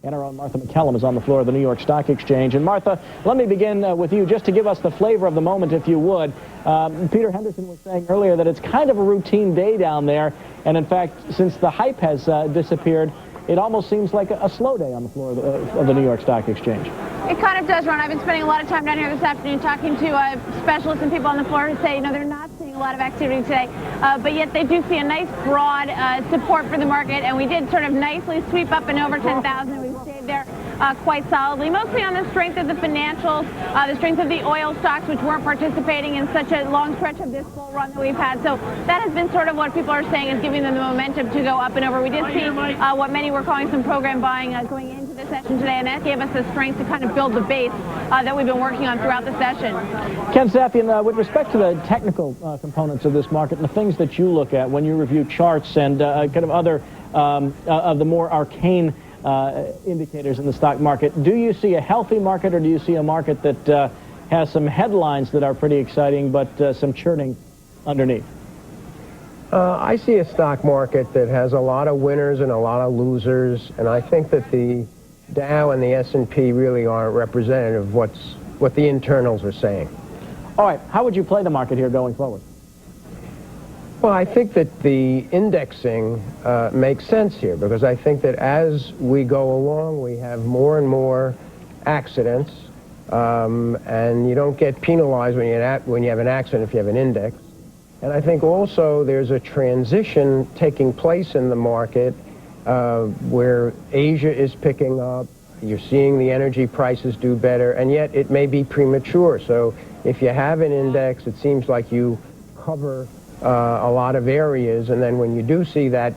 And our own Martha McCallum is on the floor of the New York Stock Exchange. And Martha, let me begin with you, just to give us the flavor of the moment, if you would. Peter Henderson was saying earlier that it's kind of a routine day down there. And in fact, since the hype has disappeared, it almost seems like a slow day on the floor of the New York Stock Exchange. It kind of does, Ron. I've been spending a lot of time down here this afternoon talking to specialists and people on the floor who say, they're not seeing a lot of activity today, but yet they do see a nice broad support for the market, and we did sort of nicely sweep up and over 10,000. We've stayed there quite solidly, mostly on the strength of the financials, the strength of the oil stocks, which weren't participating in such a long stretch of this bull run that we've had. So that has been sort of what people are saying is giving them the momentum to go up and over. We did see what many were calling some program buying going into the session today, and that gave us the strength to kind of build the base that we've been working on throughout the session. Ken Safian, with respect to the technical components of this market and the things that you look at when you review charts and kind of other of the more arcane indicators in the stock market, do you see a healthy market, or do you see a market that has some headlines that are pretty exciting but some churning underneath? I see a stock market that has a lot of winners and a lot of losers, and I think that the Dow and the S&P really aren't representative of what the internals are saying. All right, how would you play the market here going forward? Well, I think that the indexing makes sense here, because I think that as we go along, we have more and more accidents, and you don't get penalized when you have an accident if you have an index. And I think also there's a transition taking place in the market where Asia is picking up, you're seeing the energy prices do better, and yet it may be premature. So if you have an index, it seems like you cover a lot of areas, and then when you do see that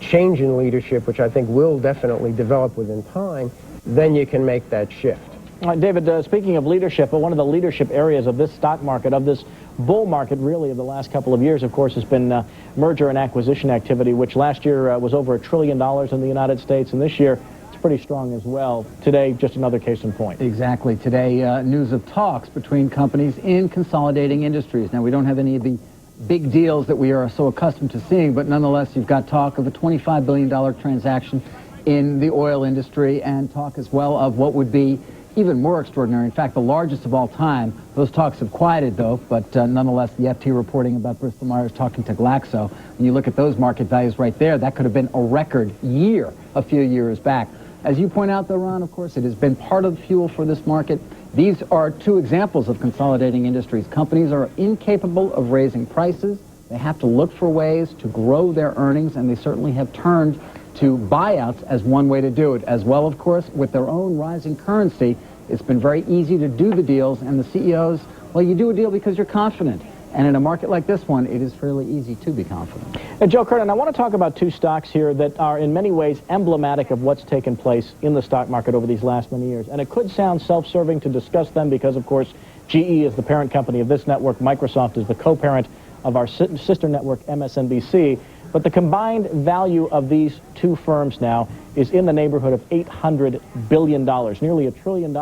change in leadership, which I think will definitely develop within time, then you can make that shift. David, speaking of leadership, one of the leadership areas of this stock market, of this bull market really of the last couple of years, of course, has been merger and acquisition activity, which last year was over $1 trillion in the United States, and this year it's pretty strong as well. Today, just another case in point. Exactly. Today, news of talks between companies in consolidating industries. Now, we don't have any of the big deals that we are so accustomed to seeing, but nonetheless, you've got talk of a $25 billion transaction in the oil industry, and talk as well of what would be even more extraordinary, in fact, the largest of all time. Those talks have quieted, though, but nonetheless, the FT reporting about Bristol Myers talking to Glaxo. When you look at those market values right there, that could have been a record year a few years back. As you point out, though, Ron, of course, it has been part of the fuel for this market. These are two examples of consolidating industries. Companies are incapable of raising prices. They have to look for ways to grow their earnings, and they certainly have turned to buyouts as one way to do it. As well, of course, with their own rising currency, it's been very easy to do the deals, and the CEOs, well, you do a deal because you're confident. And in a market like this one, it is fairly easy to be confident. Joe Kernan, I want to talk about two stocks here that are in many ways emblematic of what's taken place in the stock market over these last many years. And it could sound self-serving to discuss them because, of course, GE is the parent company of this network. Microsoft is the co-parent of our sister network, MSNBC. But the combined value of these two firms now is in the neighborhood of $800 billion, nearly $1 trillion.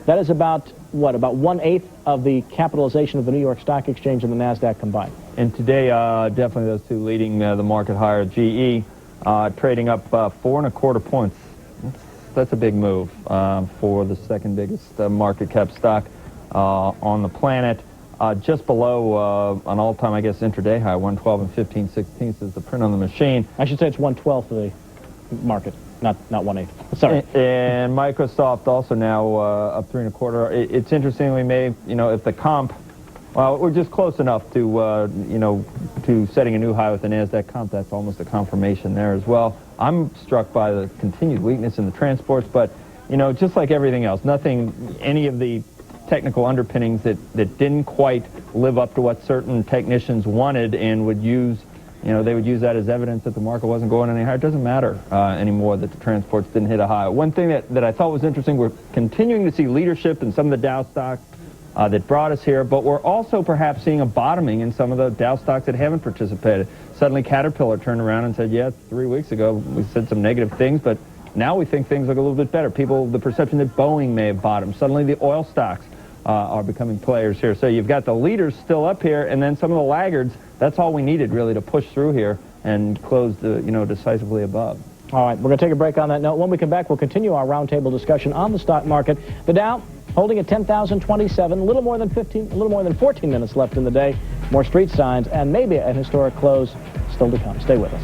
That is about, what, about 1/8 of the capitalization of the New York Stock Exchange and the NASDAQ combined. And today, definitely those two leading the market higher. GE trading up 4.25 points. That's a big move for the second biggest market cap stock on the planet. Just below an all-time, I guess, intraday high, 112 and 15/16 is the print on the machine. I should say it's 1/12 of the market, not 1/8. Sorry. And Microsoft also now up 3.25. It's interesting we may, if the comp, well, we're just close enough to, to setting a new high with the NASDAQ comp. That's almost a confirmation there as well. I'm struck by the continued weakness in the transports, but, just like everything else, any of the technical underpinnings that didn't quite live up to what certain technicians wanted and would use, they would use that as evidence that the market wasn't going any higher. It doesn't matter anymore that the transports didn't hit a high. One thing that I thought was interesting, we're continuing to see leadership in some of the Dow stocks that brought us here, but we're also perhaps seeing a bottoming in some of the Dow stocks that haven't participated. Suddenly Caterpillar turned around and said, yeah, 3 weeks ago we said some negative things, but now we think things look a little bit better. The perception that Boeing may have bottomed. Suddenly the oil stocks are becoming players here. So you've got the leaders still up here, and then some of the laggards. That's all we needed, really, to push through here and close decisively above. All right, we're going to take a break on that note. When we come back, we'll continue our roundtable discussion on the stock market. The Dow holding at 10,027, a little more than 14 minutes left in the day. More street signs and maybe an historic close still to come. Stay with us.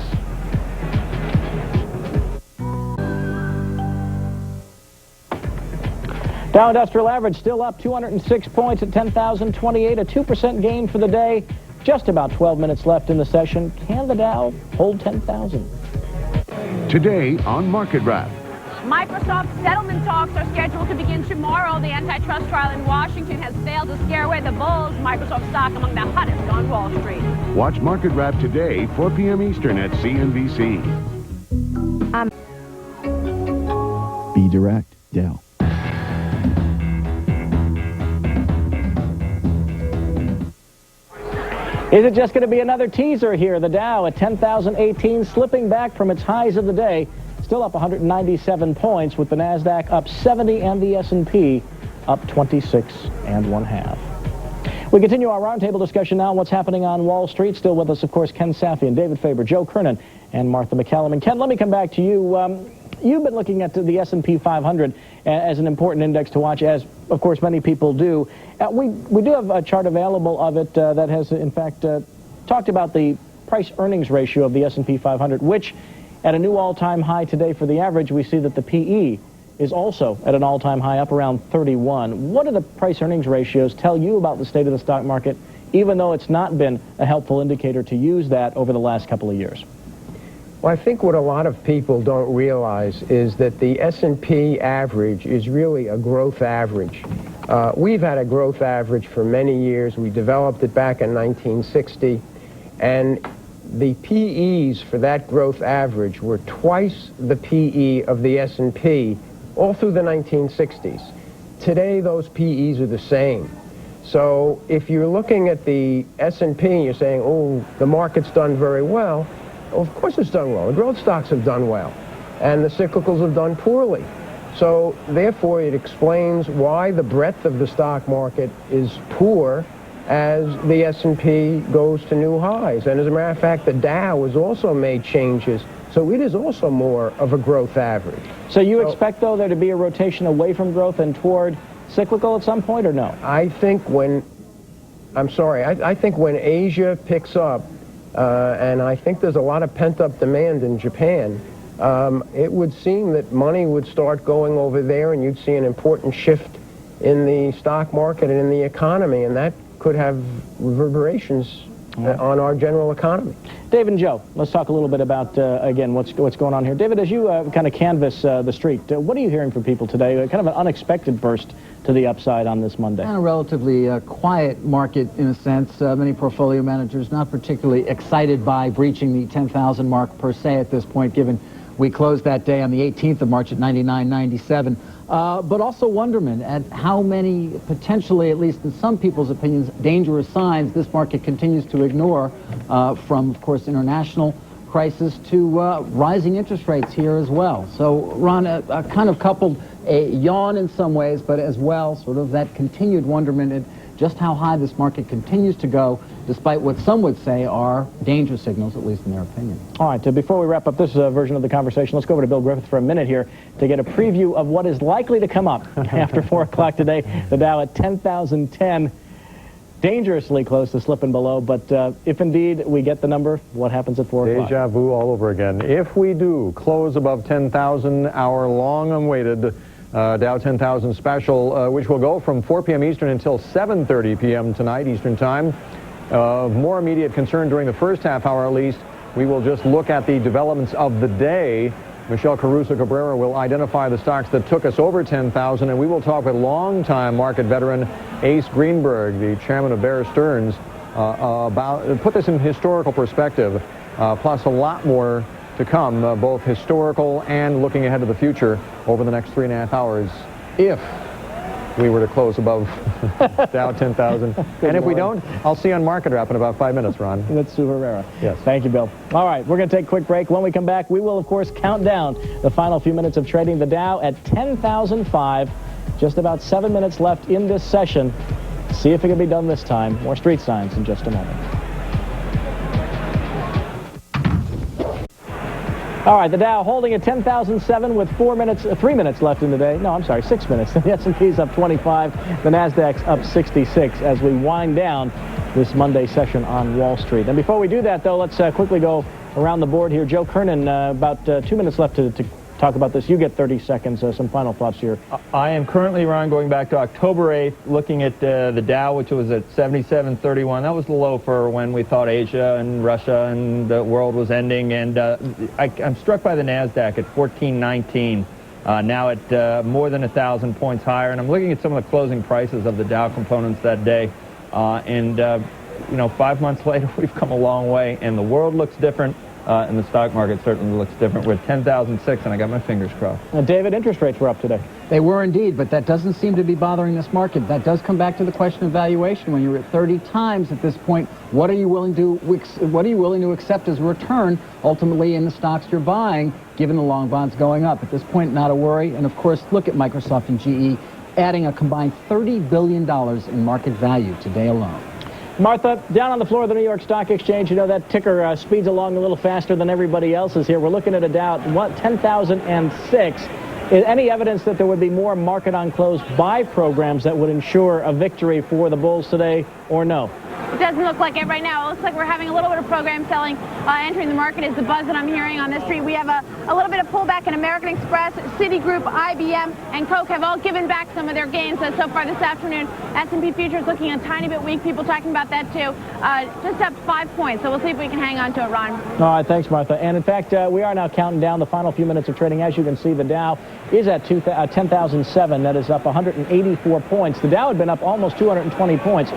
Dow Industrial Average still up 206 points at 10,028, a 2% gain for the day. Just about 12 minutes left in the session. Can the Dow hold 10,000? Today on Market Wrap. Microsoft settlement talks are scheduled to begin tomorrow. The antitrust trial in Washington has failed to scare away the bulls. Microsoft stock among the hottest on Wall Street. Watch Market Wrap today, 4 p.m. Eastern at CNBC. Be direct, Dow. Is it just going to be another teaser here? The Dow at 10,018, slipping back from its highs of the day. Still up 197 points, with the Nasdaq up 70 and the S&P up 26 1/2. We continue our roundtable discussion now on what's happening on Wall Street. Still with us, of course, Ken Safian, David Faber, Joe Kernan, and Martha McCallum. And Ken, let me come back to you. You've been looking at the S&P 500 as an important index to watch, as, of course, many people do. We do have a chart available of it that has, in fact, talked about the price-earnings ratio of the S&P 500, which, at a new all-time high today for the average, we see that the PE is also at an all-time high, up around 31. What do the price-earnings ratios tell you about the state of the stock market, even though it's not been a helpful indicator to use that over the last couple of years? Well, I think what a lot of people don't realize is that the S&P average is really a growth average. We've had a growth average for many years. We developed it back in 1960, and the PEs for that growth average were twice the PE of the S&P all through the 1960s. Today, those PEs are the same. So if you're looking at the S&P and you're saying, oh, the market's done very well, of course it's done well. The growth stocks have done well, and the cyclicals have done poorly. So therefore, it explains why the breadth of the stock market is poor as the S&P goes to new highs. And as a matter of fact, the Dow has also made changes, so it is also more of a growth average. So you expect, though, there to be a rotation away from growth and toward cyclical at some point, or no? I think when Asia picks up, and I think there's a lot of pent-up demand in Japan, it would seem that money would start going over there, and you'd see an important shift in the stock market and in the economy, and that could have reverberations on our general economy. David and Joe, let's talk a little bit about, again, what's going on here. David, as you kind of canvass the street, what are you hearing from people today? Kind of an unexpected burst to the upside on this Monday. And a relatively quiet market in a sense. Many portfolio managers not particularly excited by breaching the 10,000 mark per se at this point, given we closed that day on the 18th of March at 99.97. But also wonderment at how many potentially, at least in some people's opinions, dangerous signs this market continues to ignore, from, of course, international crisis to rising interest rates here as well. So, Ron, kind of coupled a yawn in some ways, but as well sort of that continued wonderment at just how high this market continues to go, despite what some would say are danger signals, at least in their opinion. All right, before we wrap up this version of the conversation, let's go over to Bill Griffith for a minute here to get a preview of what is likely to come up after 4 o'clock today. The Dow at 10,010, dangerously close to slipping below, but if indeed we get the number, what happens at 4 o'clock? Deja vu all over again. If we do close above 10,000, our long-awaited Dow 10,000 special, which will go from 4 p.m. Eastern until 7:30 p.m. tonight Eastern Time. More immediate concern during the first half hour, at least, we will just look at the developments of the day. Michelle Caruso Cabrera will identify the stocks that took us over 10,000, and we will talk with longtime market veteran Ace Greenberg, the chairman of Bear Stearns, about put this in historical perspective, plus a lot more to come, both historical and looking ahead to the future over the next 3.5 hours, if we were to close above Dow 10,000. And if we don't, I'll see you on Market Wrap in about 5 minutes, Ron. That's Sue Herrera. Yes. Thank you, Bill. All right, we're going to take a quick break. When we come back, we will, of course, count down the final few minutes of trading. The Dow at 10,005. Just about 7 minutes left in this session. See if it can be done this time. More street signs in just a moment. All right, the Dow holding at 10,007 with 3 minutes left in the day. No, I'm sorry, 3 minutes left in the day. No, I'm sorry, 6 minutes. The S&P's up 25. The Nasdaq's up 66 as we wind down this Monday session on Wall Street. And before we do that, though, let's quickly go around the board here. Joe Kernan, about 2 minutes left to talk about this. You get 30 seconds. Some final thoughts here. I am currently, Ron, going back to October 8th, looking at the Dow, which was at 77.31. That was the low for when we thought Asia and Russia and the world was ending. And I'm struck by the Nasdaq at 1419, now at more than 1,000 points higher. And I'm looking at some of the closing prices of the Dow components that day. You know, 5 months later, we've come a long way, and the world looks different. And the stock market certainly looks different. We're at 10,006, and I got my fingers crossed. David, interest rates were up today. They were indeed, but that doesn't seem to be bothering this market. That does come back to the question of valuation. When you're at 30 times at this point, what are you willing to accept as a return ultimately in the stocks you're buying, given the long bonds going up? At this point, not a worry. And of course, look at Microsoft and GE adding a combined $30 billion in market value today alone. Martha, down on the floor of the New York Stock Exchange, you know that ticker speeds along a little faster than everybody else's here. We're looking at a Dow, 10,006. Is any evidence that there would be more market on close buy programs that would ensure a victory for the bulls today, or no? It doesn't look like it right now. It looks like we're having a little bit of program selling entering the market is the buzz that I'm hearing on this street. We have a little bit of pullback in American Express, Citigroup, IBM, and Coke have all given back some of their gains so far this afternoon. S&P futures looking a tiny bit weak. People talking about that too. Just up 5 points, so we'll see if we can hang on to it, Ron. All right, thanks, Martha. And in fact, we are now counting down the final few minutes of trading. As you can see, the Dow is at 10,007. That is up 184 points. The Dow had been up almost 220 points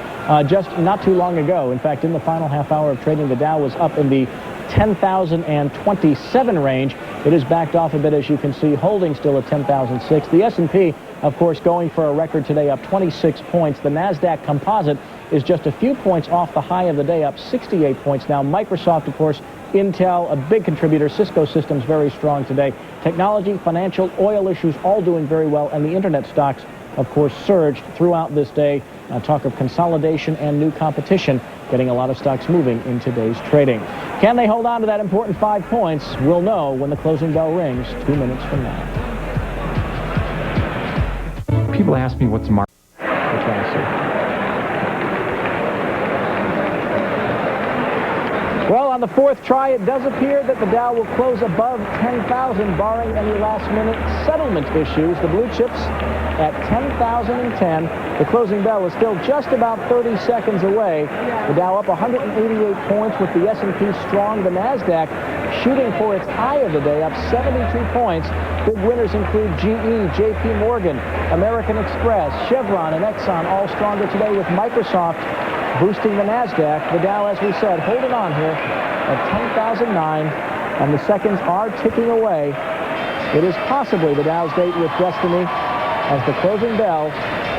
just not too long ago. In fact, in the final half hour of trading, the Dow was up in the 10,027 range. It has backed off a bit, as you can see, holding still at 10,006. The S&P, of course, going for a record today, up 26 points. The Nasdaq Composite is just a few points off the high of the day, up 68 points. Now, Microsoft, of course, Intel, a big contributor. Cisco Systems very strong today. Technology, financial, oil issues, all doing very well. And the internet stocks, of course, surged throughout this day. Talk of consolidation and new competition, getting a lot of stocks moving in today's trading. Can they hold on to that important 5 points? We'll know when the closing bell rings 2 minutes from now. People ask me what's market. We're trying to see. Well, on the fourth try, it does appear that the Dow will close above 10,000, barring any last-minute settlement issues. The blue chips at 10,010. The closing bell is still just about 30 seconds away. The Dow up 188 points with the S&P strong. The Nasdaq shooting for its high of the day, up 72 points. Big winners include GE, JP Morgan, American Express, Chevron, and Exxon all stronger today, with Microsoft boosting the Nasdaq. The Dow, as we said, holding on here at 10,009, and the seconds are ticking away. It is possibly the Dow's date with destiny as the closing bell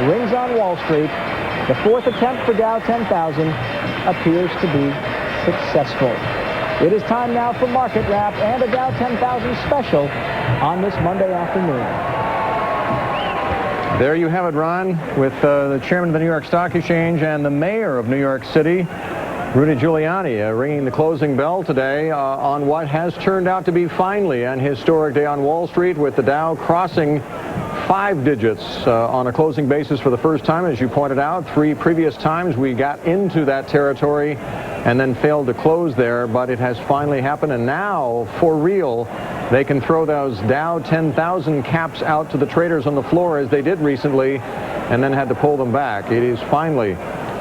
rings on Wall Street. The fourth attempt for Dow 10,000 appears to be successful. It is time now for Market Wrap and a Dow 10,000 special on this Monday afternoon. There you have it, Ron, with the chairman of the New York Stock Exchange and the mayor of New York City, Rudy Giuliani, ringing the closing bell today on what has turned out to be finally an historic day on Wall Street, with the Dow crossing 5 digits on a closing basis for the first time. As you pointed out, 3 previous times we got into that territory and then failed to close there, but it has finally happened, and now, for real, they can throw those Dow 10,000 caps out to the traders on the floor, as they did recently, and then had to pull them back. It is finally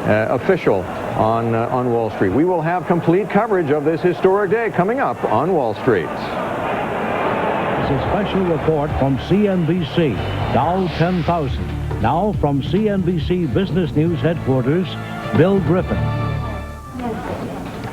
official on Wall Street. We will have complete coverage of this historic day coming up on Wall Street. It's a special report from CNBC, Dow 10,000. Now from CNBC Business News headquarters, Bill Griffin.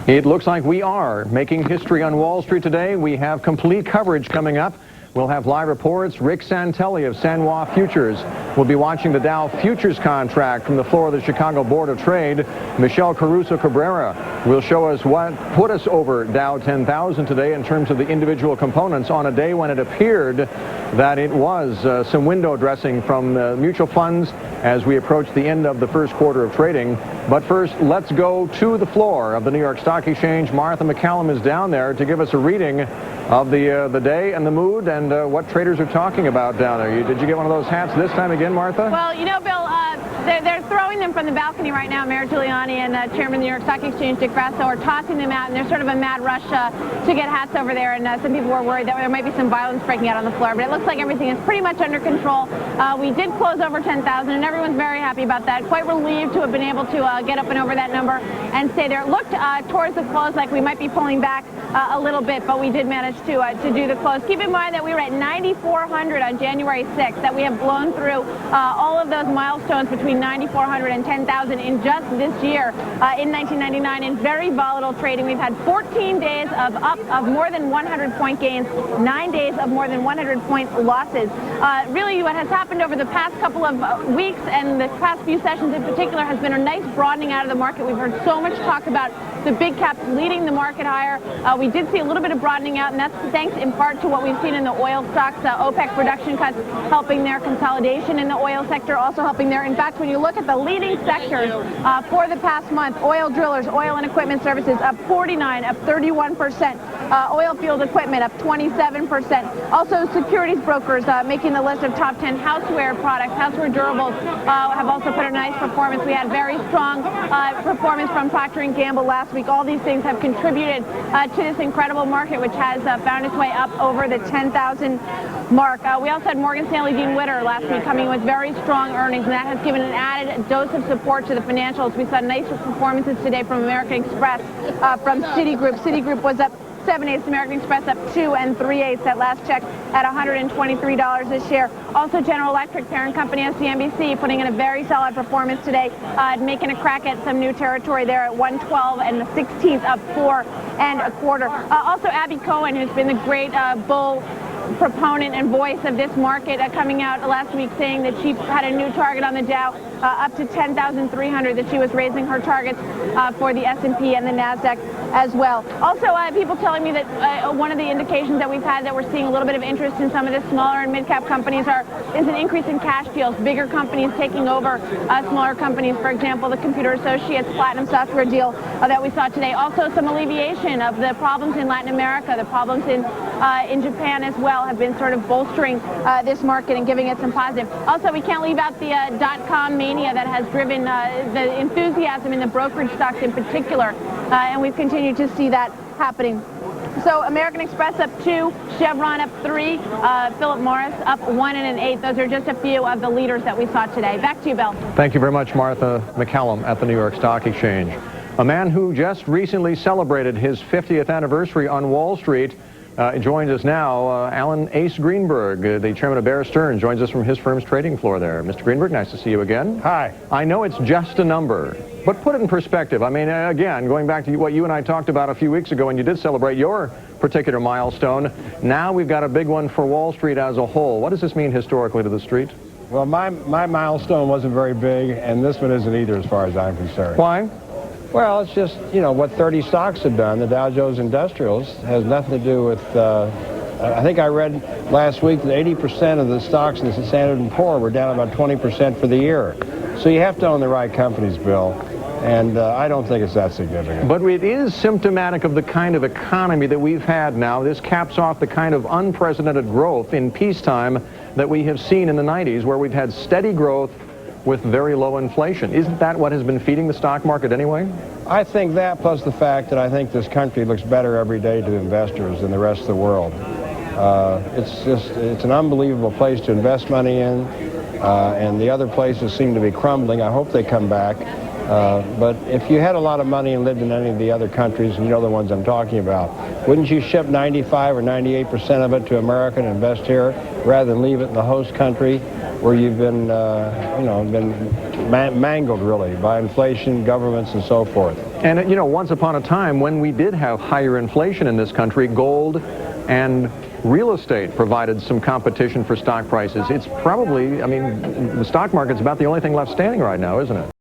It looks like we are making history on Wall Street today. We have complete coverage coming up. We'll have live reports. Rick Santelli of San Juan Futures We'll be watching the Dow futures contract from the floor of the Chicago Board of Trade. Michelle Caruso Cabrera will show us what put us over Dow 10,000 today in terms of the individual components on a day when it appeared that it was some window dressing from mutual funds as we approach the end of the first quarter of trading. But first, let's go to the floor of the New York Stock Exchange. Martha McCallum is down there to give us a reading of the day and the mood and what traders are talking about down there. Did you get one of those hats this time again, Martha? Well, you know, Bill, they're throwing them from the balcony right now. Mayor Giuliani and Chairman of the New York Stock Exchange, Dick Grasso, are tossing them out, and there's sort of a mad rush to get hats over there. And some people were worried that there might be some violence breaking out on the floor, but it looks like everything is pretty much under control. We did close over 10,000, and everyone's very happy about that. Quite relieved to have been able to get up and over that number and stay there. It looked towards the close like we might be pulling back a little bit, but we did manage to do the close. Keep in mind that we were at 9,400 on January 6th, that we have blown through all of those milestones between 9,400 and 10,000 in just this year in 1999 in very volatile trading. We've had 14 days of more than 100-point gains, 9 days of more than 100-point losses. Really what has happened over the past couple of weeks and the past few sessions in particular has been a nice broadening out of the market. We've heard so much talk about the big caps leading the market higher. We did see a little bit of broadening out, and that's thanks in part to what we've seen in the oil stocks. OPEC production cuts helping their consolidation in the oil sector, also helping there. In fact, when you look at the leading sectors for the past month, oil drillers, oil and equipment services up 49, up 31%. Oil field equipment up 27%. Also, securities brokers making the list of top 10 houseware products, houseware durables have also put a nice performance. We had very strong performance from Procter & Gamble last week. All these things have contributed to this incredible market, which has found its way up over the 10,000 mark. We also had Morgan Stanley Dean Witter last week coming with very strong earnings, and that has given an added dose of support to the financials. We saw nice performances today from American Express, from Citigroup. Citigroup was up 7/8, American Express up 2 3/8 at last check at $123 a share. Also, General Electric, parent company of Cnbc, putting in a very solid performance today, making a crack at some new territory there at 112 and the 16th, up 4 1/4. Also, Abby Cohen, who's been the great bull proponent and voice of this market, coming out last week saying that she had a new target on the Dow up to 10,300, that she was raising her targets for the S&P and the NASDAQ as well. Also, people telling me that one of the indications that we've had that we're seeing a little bit of interest in some of the smaller and mid-cap companies is an increase in cash deals, bigger companies taking over smaller companies. For example, the Computer Associates Platinum Software deal that we saw today. Also, some alleviation of the problems in Latin America, the problems in Japan as well, have been sort of bolstering this market and giving it some positive. Also, we can't leave out the dot-com mania that has driven the enthusiasm in the brokerage stocks in particular, and we've continued to see that happening. So American Express up 2, Chevron up 3, Philip Morris up 1 1/8. Those are just a few of the leaders that we saw today. Back to you, Bill. Thank you very much, Martha McCallum at the New York Stock Exchange. A man who just recently celebrated his 50th anniversary on Wall Street joins us now. Alan Ace Greenberg, the chairman of Bear Stearns, joins us from his firm's trading floor there. Mr. Greenberg, nice to see you again. Hi. I know it's just a number, but put it in perspective. I mean, again, going back to what you and I talked about a few weeks ago when you did celebrate your particular milestone, now we've got a big one for Wall Street as a whole. What does this mean historically to the street? Well, my milestone wasn't very big, and this one isn't either as far as I'm concerned. Why? Well, it's just, you know, what 30 stocks have done. The Dow Jones Industrials has nothing to do with, I think I read last week that 80% of the stocks in the Standard & Poor were down about 20% for the year. So you have to own the right companies, Bill. And I don't think it's that significant. But it is symptomatic of the kind of economy that we've had now. This caps off the kind of unprecedented growth in peacetime that we have seen in the 90s, where we've had steady growth with very low inflation. Isn't that what has been feeding the stock market anyway? I think that, plus the fact that I think this country looks better every day to investors than the rest of the world. It's an unbelievable place to invest money in, and the other places seem to be crumbling. I hope they come back. But if you had a lot of money and lived in any of the other countries, you know the ones I'm talking about, wouldn't you ship 95 or 98% of it to America and invest here rather than leave it in the host country where you've been, mangled really by inflation, governments, and so forth? And, you know, once upon a time when we did have higher inflation in this country, gold and real estate provided some competition for stock prices. It's probably, I mean, the stock market's about the only thing left standing right now, isn't it?